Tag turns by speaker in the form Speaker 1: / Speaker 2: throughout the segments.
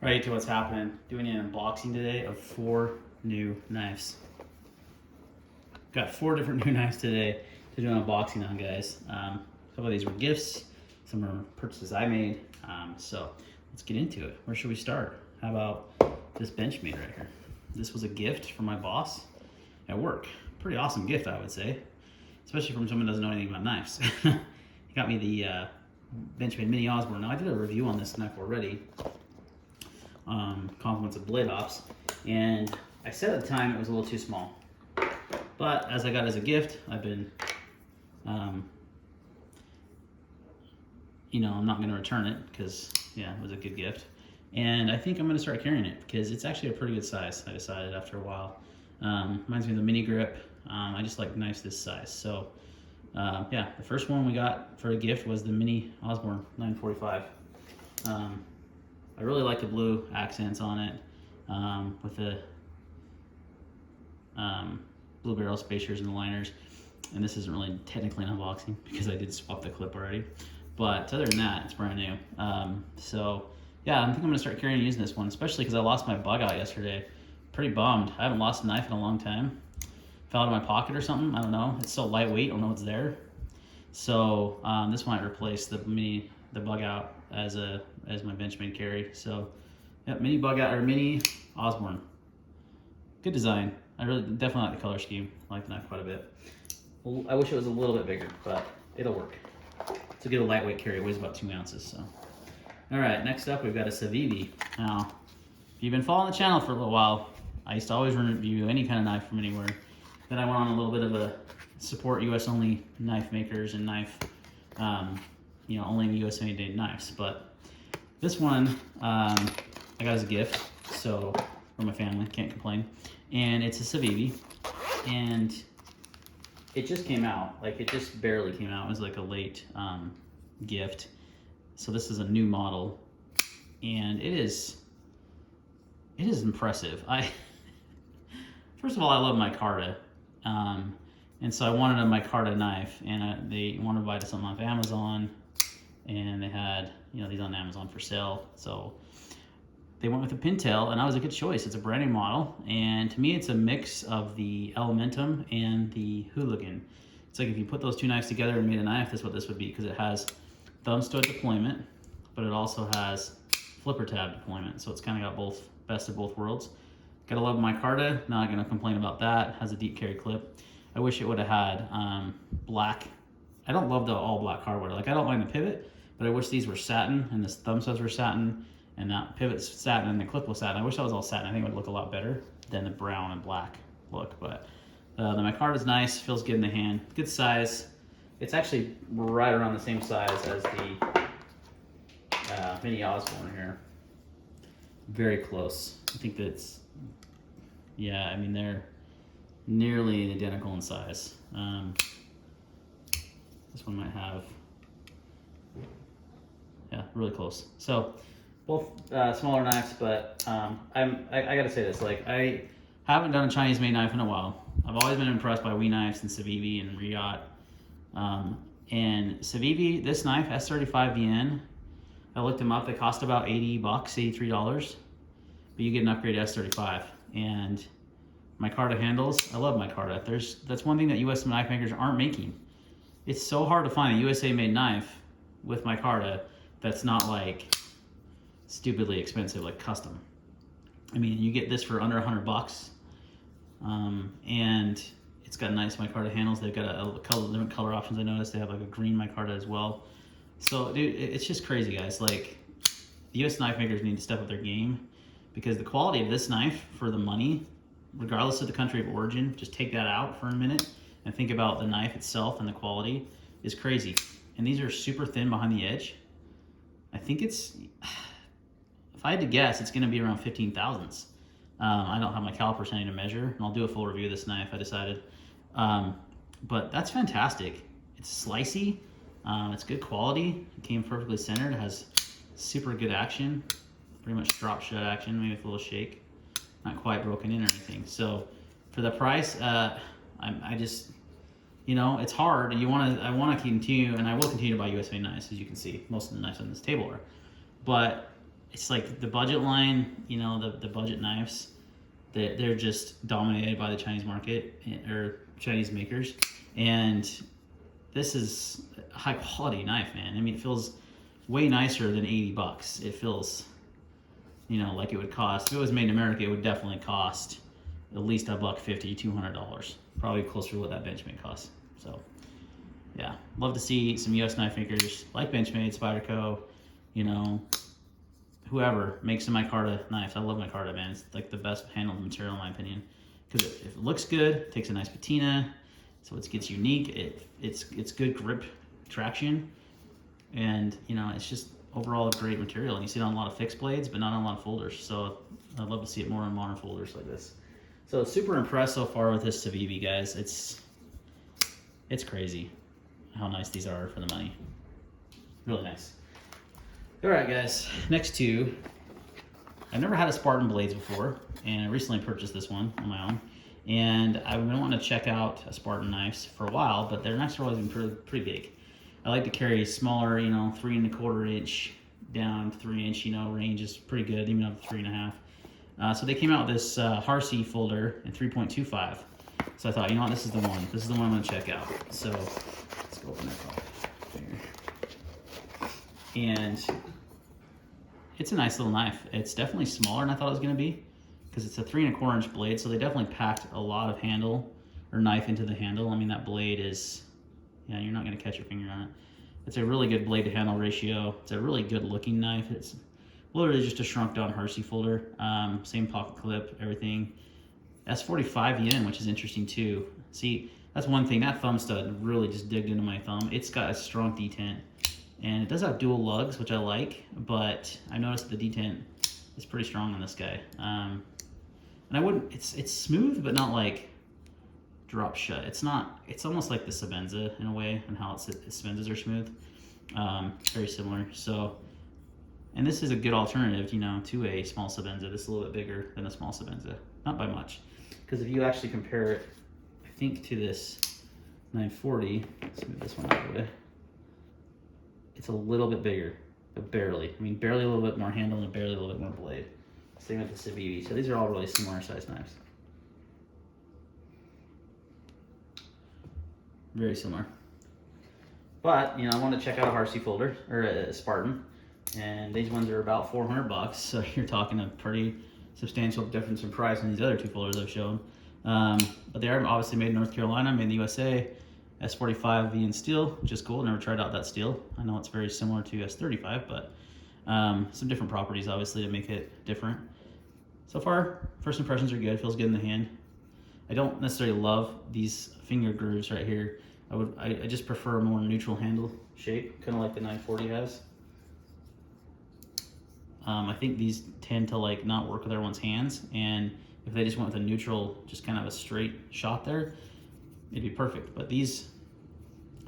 Speaker 1: Right to what's happening. Doing an unboxing today of 4 new knives. Got 4 different new knives today to do an unboxing on, guys. A couple of these were gifts, some are purchases I made. So let's get into it. Where should we start? How about this Benchmade right here? This was a gift from my boss at work. Pretty awesome gift, I would say, especially from someone who doesn't know anything about knives. He got me the Benchmade Mini Osborne. Now I did a review on this knife already. Compliments of blade ops, and I said at the time it was a little too small, but as I got it as a gift, I've been I'm not going to return it because yeah, it was a good gift, and I think I'm going to start carrying it because it's actually a pretty good size. I decided after a while. Reminds me of the mini grip. I just like knives this size. So yeah, the first one we got for a gift was the Mini Osborne 945. I really like the blue accents on it, with the blue barrel spacers and the liners. And this isn't really technically an unboxing because I did swap the clip already. But other than that, it's brand new. So yeah, I think I'm gonna start carrying and using this one, especially because I lost my bug out yesterday. Pretty bummed. I haven't lost a knife in a long time. Fell out of my pocket or something, I don't know. It's so lightweight, I don't know what's there. So this might replace the bug out as my Benchmade carry. So yeah, mini bug out or mini Osborne. Good design. I really definitely like the color scheme. I like the knife quite a bit. I wish it was a little bit bigger, but it'll work. It's a good lightweight carry. It weighs about 2 ounces. So all right, next up we've got a Civivi. Now, if you've been following the channel for a little while, I used to always review any kind of knife from anywhere. Then I went on a little bit of a support US only knife makers and knife, only US made knives. But this one I got as a gift, so from my family, can't complain. And it's a Civivi, and it just came out, like it just barely came out. It was like a late gift. So this is a new model, and it is impressive. First of all, I love micarta. And so I wanted a micarta knife, and they wanted to buy something off Amazon, and they had these on Amazon for sale. So they went with the Pintail, and that was a good choice. It's a brand new model, and to me it's a mix of the Elementum and the Hooligan. It's like if you put those two knives together and made a knife, that's what this would be, because it has thumb stud deployment, but it also has flipper tab deployment. So it's kind of got both, best of both worlds. Gotta love micarta, not gonna complain about that. Has a deep carry clip. I wish it would have had black. I don't love the all black hardware. Like I don't mind the pivot, but I wish these were satin and the thumb studs were satin and that pivot's satin and the clip was satin. I wish that was all satin. I think it would look a lot better than the brown and black look. But the micarta is nice, feels good in the hand, good size. It's actually right around the same size as the Mini Osborne here. Very close. I think that's, yeah, I mean, they're nearly identical in size. This one might have, yeah, really close. So both smaller knives, but I gotta say this, like I haven't done a Chinese made knife in a while. I've always been impressed by We Knives and Civivi and Riot. And Civivi, this knife, S35VN, I looked them up, they cost about $80, $83, but you get an upgrade S35. And micarta handles, I love micarta. That's one thing that US knife makers aren't making. It's so hard to find a USA made knife with micarta that's not like stupidly expensive, like custom. I mean, you get this for under $100, and it's got nice micarta handles. They've got different color options. I noticed they have like a green micarta as well. So dude, it's just crazy, guys. Like the US knife makers need to step up their game, because the quality of this knife for the money, regardless of the country of origin, just take that out for a minute and think about the knife itself and the quality, is crazy. And these are super thin behind the edge. I think it's, if I had to guess, it's gonna be around 15 thousandths. I don't have my calipers handy to measure, and I'll do a full review of this knife, I decided. But that's fantastic. It's slicey, it's good quality. It came perfectly centered, it has super good action, pretty much drop shut action, maybe with a little shake. Not quite broken in or anything. So for the price, I just, it's hard. I want to continue, and I will continue to buy US made knives, as you can see. Most of the knives on this table are. But it's like the budget line, you know, the budget knives, they're just dominated by the Chinese market or Chinese makers. And this is a high quality knife, man. I mean, it feels way nicer than $80. It feels, you know, like it would cost, if it was made in America, it would definitely cost at least $150, $200, probably closer to what that Benchmade costs. So yeah, love to see some US knife makers like Benchmade, Spyderco, you know, whoever makes some micarta knives. I love micarta, man. It's like the best handled material in my opinion, because if it looks good, takes a nice patina, so it gets unique. It's good grip traction, and you know, it's just overall a great material. And you see it on a lot of fixed blades, but not on a lot of folders. So I'd love to see it more on modern folders like this. So super impressed so far with this Civivi, guys. It's crazy how nice these are for the money. Really nice. All right, guys, next two. I've never had a Spartan blades before, and I recently purchased this one on my own. And I've been wanting to check out a Spartan knives for a while, but their knives have always been pretty big. I like to carry smaller, you know, 3 1/4 inch down 3 inch, you know, range is pretty good, even up to 3 1/2. So they came out with this Harsey folder in 3.25. So I thought, you know what, this is the one. This is the one I'm gonna check out. So let's go open that up here. And it's a nice little knife. It's definitely smaller than I thought it was gonna be, because it's a 3 1/4 inch blade, so they definitely packed a lot of handle or knife into the handle. I mean, that blade is, yeah, you're not gonna catch your finger on it. It's a really good blade to handle ratio. It's a really good looking knife. It's literally just a shrunk down Harsey folder. Same pocket clip, everything. That's 45 yen, which is interesting too. See, that's one thing, that thumb stud really just digged into my thumb. It's got a strong detent, and it does have dual lugs, which I like, but I noticed the detent is pretty strong on this guy. And I wouldn't, it's smooth, but not like drop shut. It's not, it's almost like the Sabenza in a way, and how Sabenzas are smooth. Very similar. So, and this is a good alternative, you know, to a small Sabenza. This is a little bit bigger than a small Sabenza, not by much. Because if you actually compare it, I think, to this 940, let's move this one out of the way, it's a little bit bigger, but barely. I mean, barely a little bit more handle and barely a little bit more blade. Same with the Civivi. So these are all really similar sized knives. Very similar. But, you know, I want to check out a Harsey folder, or a Spartan, and these ones are about $400, so you're talking a pretty substantial difference in price on these other two folders I've shown. But they are obviously made in North Carolina, made in the USA. S45 V in steel, which is cool. Never tried out that steel. I know it's very similar to S35, but some different properties obviously to make it different. So far, first impressions are good. Feels good in the hand. I don't necessarily love these finger grooves right here. I just prefer a more neutral handle shape, kind of like the 940 has. I think these tend to like not work with everyone's hands, and if they just went with a neutral, just kind of a straight shot there, it'd be perfect. But these,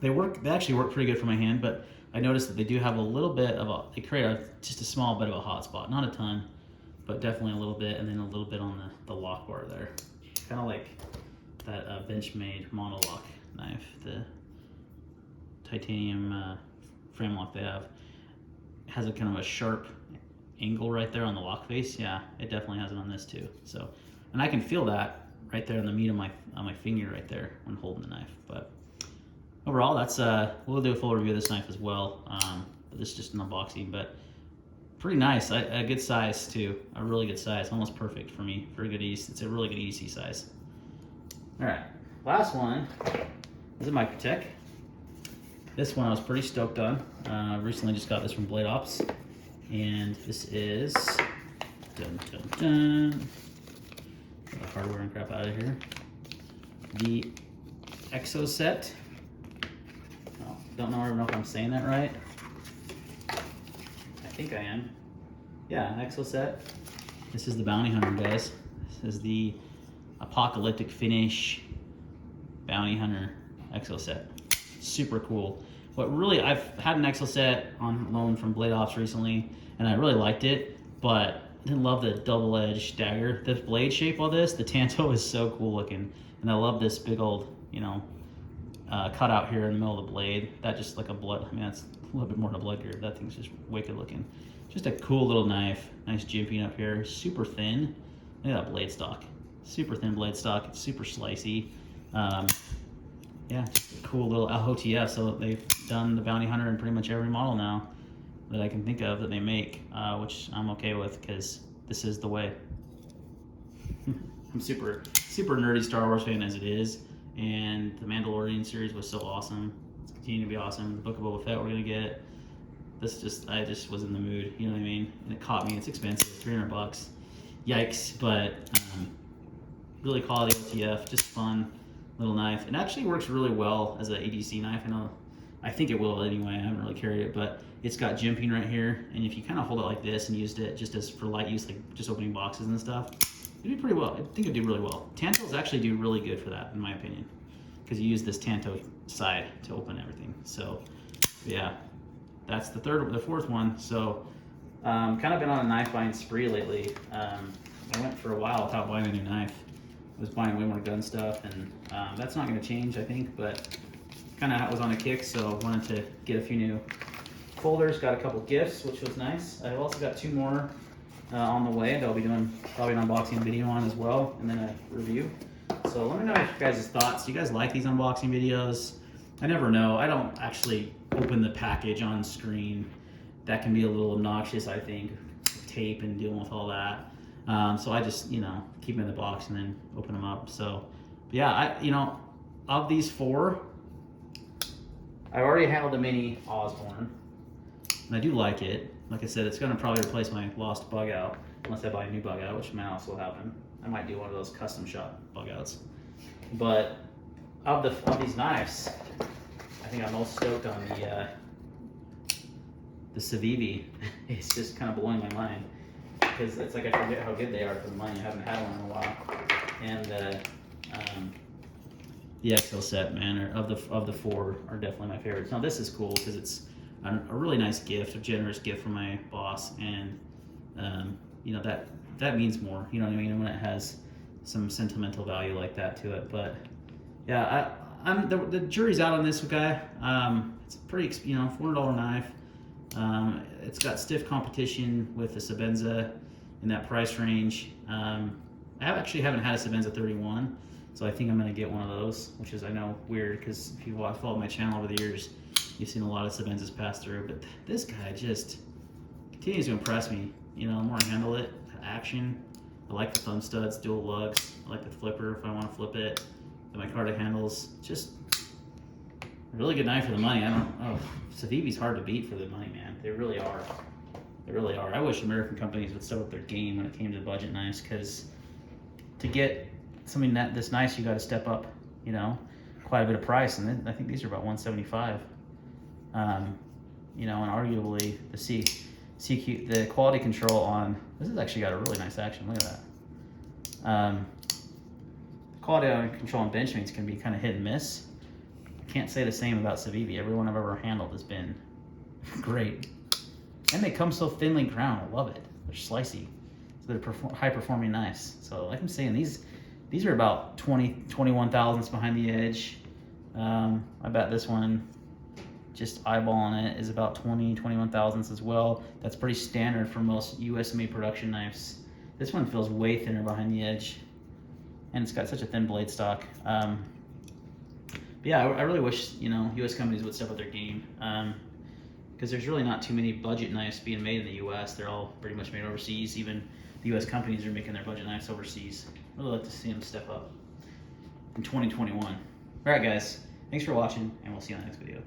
Speaker 1: they actually work pretty good for my hand, but I noticed that they do have a little bit of they create just a small bit of a hot spot, not a ton, but definitely a little bit, and then a little bit on the lock bar there. Kind of like that Benchmade monolock knife, the titanium frame lock they have. It has a kind of a sharp angle right there on the lock face. Yeah, it definitely has it on this too. So, and I can feel that right there in the meat of my finger right there when holding the knife. But overall, that's we'll do a full review of this knife as well. But this is just an unboxing, but pretty nice. A good size too, a really good size, almost perfect for me for a good EDC. It's a really good EDC size. All right, last one is a Microtech. This one I was pretty stoked on. Recently just got this from Blade Ops. And this is, dun dun dun, get the hardware and crap out of here, the Exo set. Oh, don't know if I'm saying that right. I think I am. Yeah, Exo set. This is the Bounty Hunter, guys. This is the Apocalyptic Finish Bounty Hunter Exo set. Super cool. But really, I've had an Exo set on loan from Blade Ops recently, and I really liked it, but I didn't love the double-edged dagger. The blade shape of this, the Tanto, is so cool looking, and I love this big old, you know, cutout here in the middle of the blade. That just like a blood, I mean, that's a little bit more than a blood groove. That thing's just wicked looking. just a cool little knife. Nice jimping up here, super thin. Look at that blade stock. Super thin blade stock, it's super slicey. Yeah, just a cool little OTF. So they've done the Bounty Hunter in pretty much every model now that I can think of that they make, which I'm okay with because this is the way. I'm super nerdy Star Wars fan as it is, and the Mandalorian series was so awesome. It's continuing to be awesome. The Book of Boba Fett we're gonna get. I just was in the mood, you know what I mean? And it caught me. It's expensive, $300. Yikes! But really quality OTF, just fun little knife. It actually works really well as an ADC knife. I think it will anyway. I haven't really carried it, but it's got jimping right here, and if you kind of hold it like this and used it just as for light use, like just opening boxes and stuff, it'd do pretty well. I think it'd do really well. Tantals actually do really good for that, in my opinion, because you use this Tanto side to open everything. So, yeah, that's the fourth one. So, kind of been on a knife buying spree lately. I went for a while without buying a new knife. I was buying way more gun stuff, and that's not going to change, I think, but kind of was on a kick, so wanted to get a few new folders. Got a couple gifts, which was nice. I've also got 2 more on the way that I'll be doing probably an unboxing video on as well, and then a review. So let me know your guys' thoughts. Do you guys like these unboxing videos? I never know. I don't actually open the package on screen. That can be a little obnoxious, I think, tape and dealing with all that. So I just, keep them in the box and then open them up. So, yeah, of these 4, I've already handled the mini Osborne, and I do like it. Like I said, it's going to probably replace my lost bug out, unless I buy a new bug out, which might also happen. I might do one of those custom shop bug outs. But of these knives, I think I'm most stoked on the Civivi. It's just kind of blowing my mind, because it's like I forget how good they are for the money. I haven't had one in a while. And the XL set, man, of the 4 are definitely my favorites. Now this is cool because it's a really nice gift, a generous gift from my boss, and that means more. You know what I mean? When it has some sentimental value like that to it. But yeah, the jury's out on this guy. It's a pretty, $400 knife. It's got stiff competition with the Sebenza in that price range. I actually haven't had a Sebenza 31, so I think I'm going to get one of those, which is, I know, weird, because if you've followed my channel over the years, you've seen a lot of Sebenzas pass through, but this guy just continues to impress me. The more I handle it, the action. I like the thumb studs, dual lugs. I like the flipper if I want to flip it. The micarta handles. Just a really good knife for the money. Civivi's hard to beat for the money, man. They really are. They really are. I wish American companies would step up their game when it came to budget knives, because to get something this nice, you got to step up, quite a bit of price. And then I think these are about $175. And arguably the quality control on this has actually got a really nice action. Look at that. Quality control on Benchmade's can be kind of hit and miss. I can't say the same about Civivi. Everyone I've ever handled has been great, and they come so thinly ground. I love it. They're slicey, so they're high performing knives. So like I'm saying, these are about 21 thousandths behind the edge. I bet this one, just eyeballing it, is about 21 thousandths as well. That's pretty standard for most US made production knives. This one feels way thinner behind the edge, and it's got such a thin blade stock. But yeah, I really wish US companies would step up their game, because there's really not too many budget knives being made in the US. They're all pretty much made overseas. Even the US companies are making their budget knives overseas. I'd really like to see them step up in 2021. All right, guys, thanks for watching, and we'll see you on the next video.